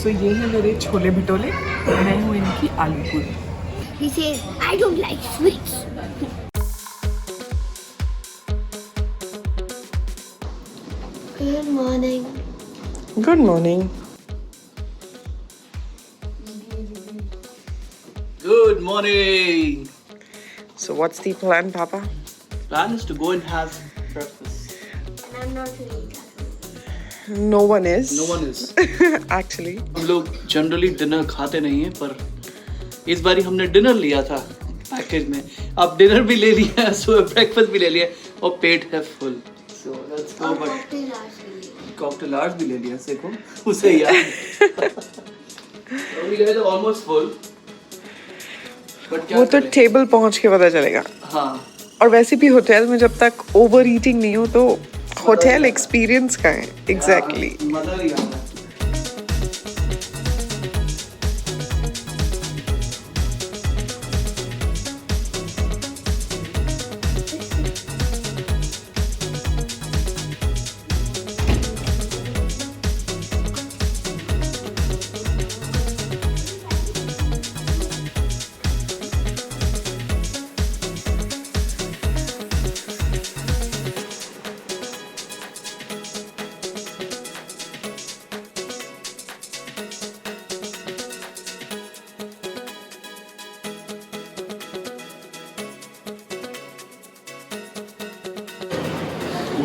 सो ये है मेरे छोले भटोले, मैं हूँ इनकी आलू पूरी। He says, I don't like sweets. Good morning. Good morning. Good morning. So what's the plan पापा? Plan is to go and have breakfast. And I'm not feeling that. No one is No one is. Actually हम लोग generally dinner खाते नहीं हैं, पर इस बारी हमने डिनर लिया था पैकेज में। अब डिनर भी ले लिया, सो ब्रेकफास्ट भी ले लिया और पेट है full. So let's go. But cocktail आर्स भी ले लिया, देखो उसे याद। We guys are almost full. But क्या वो तो करें? टेबल पहुंच के पता चलेगा। हाँ, और वैसे भी होटल में जब तक ओवर ईटिंग नहीं हो तो होटल एक्सपीरियंस का है। एग्जैक्टली। मजा नहीं आता।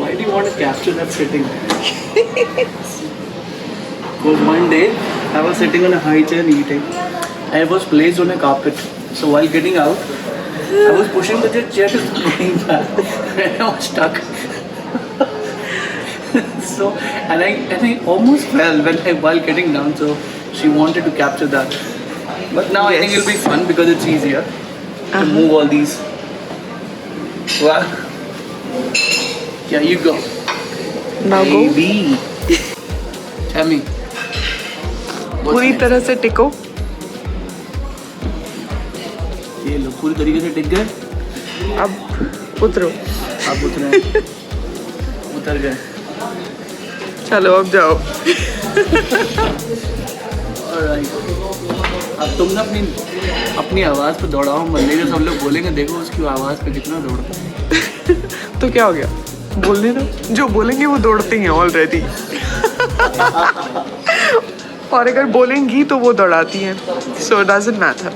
Why do you want to capture that sitting? So one day, I was sitting on a high chair eating, and it was placed on a carpet. So while getting out, I was pushing the chair to going back, and I was stuck. So and I almost fell while getting down. So she wanted to capture that, but now I think it'll be fun because it's easier to move all these. Wow. Yeah, you go. Now go. Baby. Tell me. पूरी तरह से टिको। ये लो, पूरी तरीके से टिक गए। अब उतरो। आप उतरे। उतर गए। चलो अब जाओ। Alright. अब तुम ना अपनी आवाज़ पे दौड़ाओ, बंदे के सब लोग बोलेंगे देखो उसकी आवाज़ पे कितना दौड़ता है। तो क्या हो गया? बोलने दो, जो बोलेंगे वो दौड़ते हैं ऑलरेडी। और अगर बोलेंगी तो वो दौड़ाती हैं। सो doesn't matter.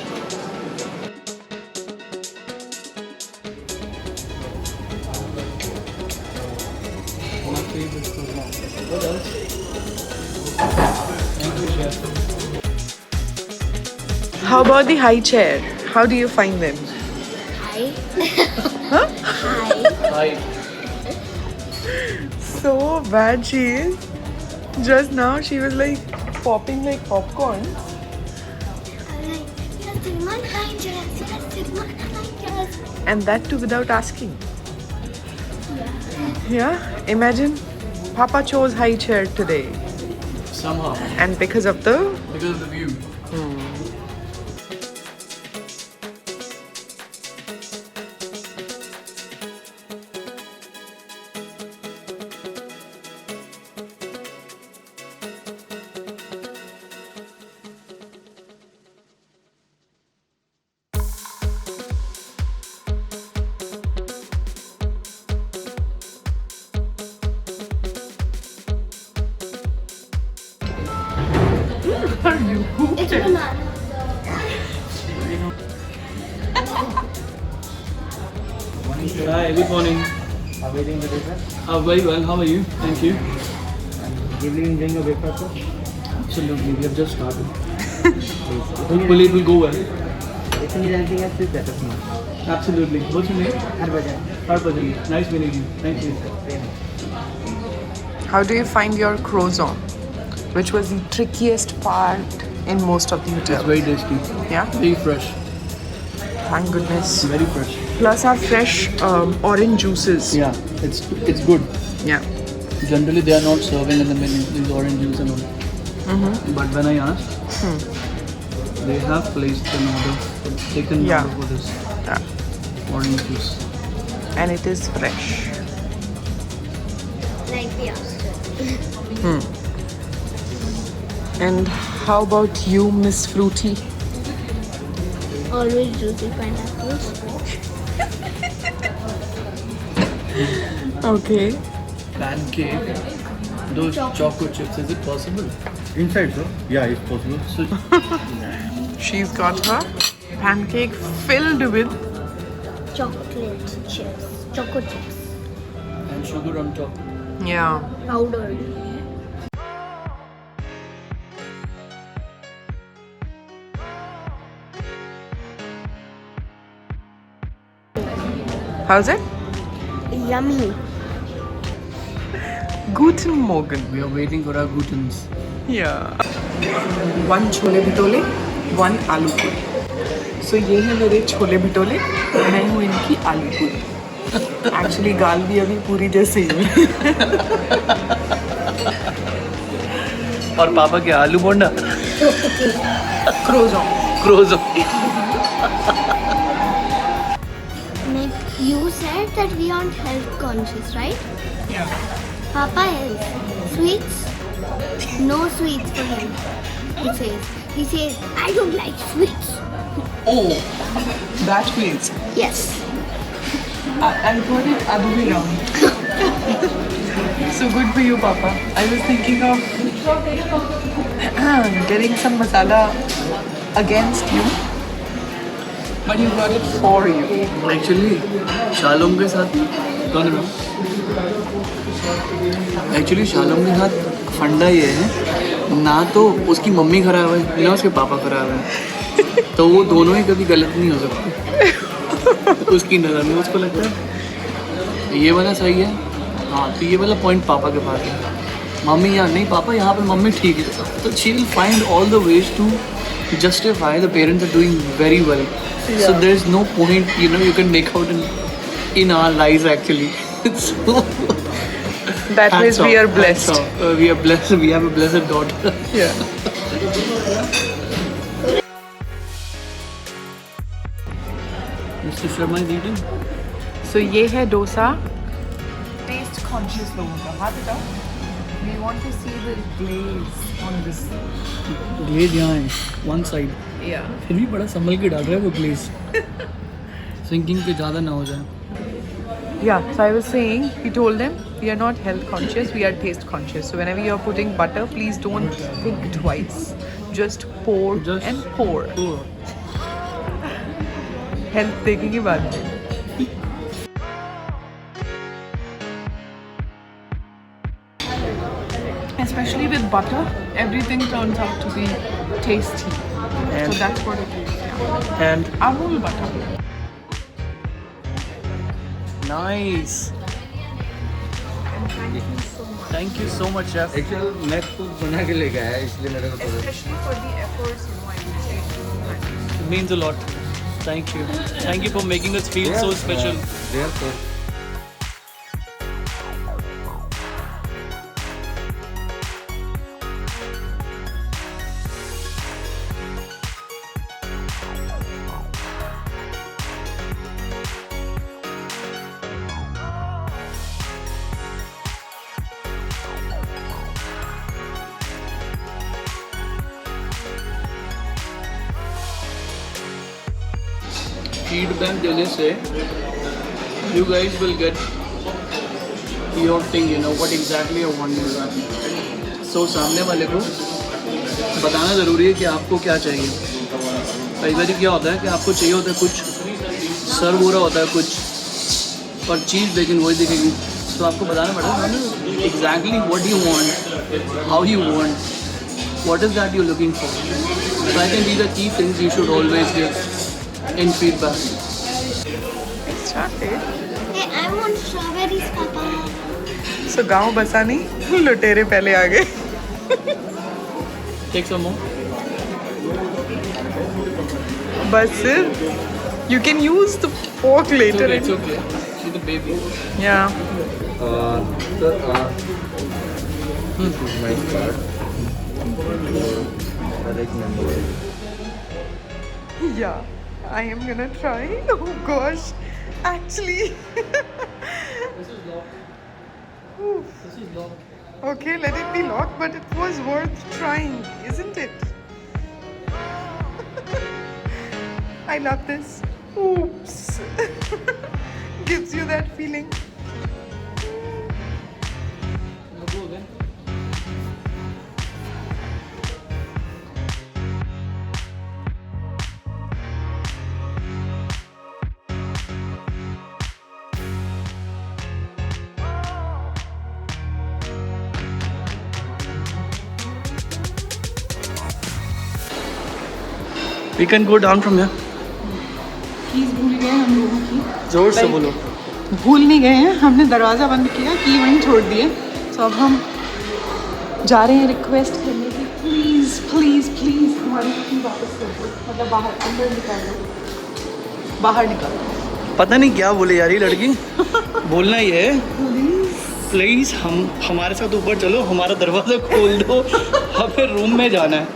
How about the high chair? How do you find them? Hi. Huh? Hi. Hi. So bad she is. Just now she was like popping like popcorn. I'm like, yes, Sigmund, hi, Jess. Yes, Sigmund, hi, Jess. And that too without asking. Yeah? Imagine Papa chose high chair today. Somehow. And because of the... Because of the view. It's a banana. Hi, good morning. How are you doing today, sir? Very well, how are you? Thank you. Evening enjoying your breakfast, sir? Absolutely, we have just started. Hopefully it will go well. If you need anything else, please let us know. Absolutely. What's your name? Harbhajan. Harbhajan. Nice meeting you. Thank you. How do you find your croissant? Which was the trickiest part in most of the It's hotels. very tasty. Yeah? Very fresh. Thank goodness. Very fresh. Plus our fresh orange juices. Yeah, it's good. Yeah. Generally they are not serving in the menu these orange juice and all. But when I asked, they have placed an order, taken Yeah. order for this Yeah. orange juice. And it is fresh. Like the Oscar. And how about you, Miss Fruity? Always juicy pineapples. Okay. Pancake. Those chocolate chips. Is it possible? Inside, sir? Yeah, it's possible. So She's got her pancake filled with Chocolate chips. Choco chips. and sugar on top. yeah. Powdered. How's it? Yummy. Guten Morgen. We are waiting for our gutens. Yeah. One chole bhature, one aloo पूरी. So ये है मेरे छोले भटोले, मैं हूँ इनकी आलू पूरी. Actually गाल भी अभी पूरी जैसे ही है. और पापा के आलू बोंडा. Croissant. Crozo. You said that we aren't health conscious, right? Yeah. Papa is. Sweets? No sweets for him. He says, I don't like sweets. Oh, that means Yes. I got it other way around. So good for you, Papa. I was thinking of getting some masala against you, but you got it for you. Actually shalom के साथ कौन रहा? Actually shalom के साथ फंडा ये है ना, तो उसकी मम्मी खराब है ना उसके पापा खराब है, तो वो दोनों ही कभी गलत नहीं हो सकते. उसकी नज़र में उसको लगता है ये वाला सही है. हाँ, तो ये वाला पॉइंट पापा के पास है. मम्मी यहाँ नहीं, पापा यहाँ पे मम्मी ठीक है. तो she will find all the ways to justify the parents are doing very well. So there's no point, you can make out in our lives actually. So, That means hats we off, are blessed. hats off. We are blessed. We have a blessed daughter. Yeah. Mr. Sharma is eating. So ये है dosa. Taste conscious लोगों का. हाथ उठाओ. We want to see the glaze on this. Glaze यहाँ है, one side. Yeah. फिर भी बड़ा संभल के डाल रहा है वो ग्लेज. सिंकिंग पे ज़्यादा ना हो जाए. Yeah, so I was saying, he told them, we are not health conscious, we are taste conscious. So whenever you're putting butter, please don't think twice. Just pour Just and pour. Oh. Health देखेंगे बाद में. Especially with butter, everything turns out to be tasty. And- So that's what it is. Yeah. And Amul butter. nice. Thank you so much, chef. Actual मैं खुद बना के लेके आया, इसलिए मेरे को थोड़ा Especially for the efforts, I would say. It means a lot. Thank you. Thank you for making us feel so special. Therefore, Feedback देने से you guys will get your thing, what exactly you want. So सामने वाले को बताना ज़रूरी है कि आपको क्या चाहिए. कई बार क्या होता है कि आपको चाहिए होता है कुछ, सर्व हो रहा होता है कुछ और चीज़ लेकिन वही दिखेगी. तो आपको बताना पड़ेगा exactly what you want, how you want, what is that you're looking for. So I think these are key things you should always give in feedback. Started. Hey, I want strawberries, Papa. So गाँव बसा नहीं, लुटेरे पहले आ गए. Take some more. बस you can use the fork later. It's okay. She's the baby. Yeah. sir, this is my card. Correct number. Yeah. I am gonna try. Oh gosh. Actually. This is locked. This is locked. Okay, let it be locked, but it was worth trying, isn't it? I love this. Oops. Gives you that feeling. We can go down from here. Keys भूल गए हम लोगों की. जोर से बोलो. भूल नहीं गए हैं, हमने दरवाज़ा बंद किया, की वहीं छोड़ दिए. तो अब हम जा रहे हैं रिक्वेस्ट करने की, प्लीज़ प्लीज़ प्लीज़ हमारी की वापस कर दो. मतलब बाहर अंदर निकाल दो, बाहर निकाल दो. पता नहीं क्या बोले यार ये लड़की. बोलना ये है प्लीज हमारे साथ ऊपर चलो, हमारा दरवाज़ा खोल दो, हमें रूम में जाना है.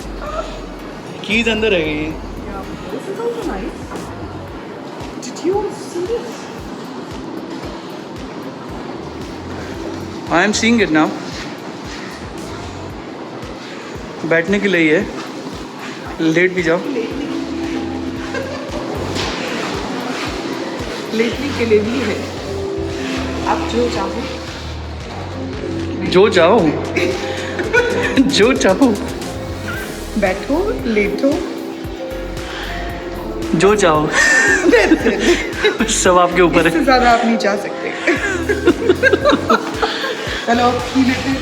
कीज अंदर रह गई. This is also nice. Did you see this? I am seeing it now. बैठने के लिए है, लेट भी जाओ. लेटने के लिए भी है. आप जो चाहो. जो चाहो. जो चाहो. बैठो, लेटो. जो चाहो. सब आपके ऊपर है. इससे ज़्यादा आप नहीं जा सकते. चलो अब की लेते हैं.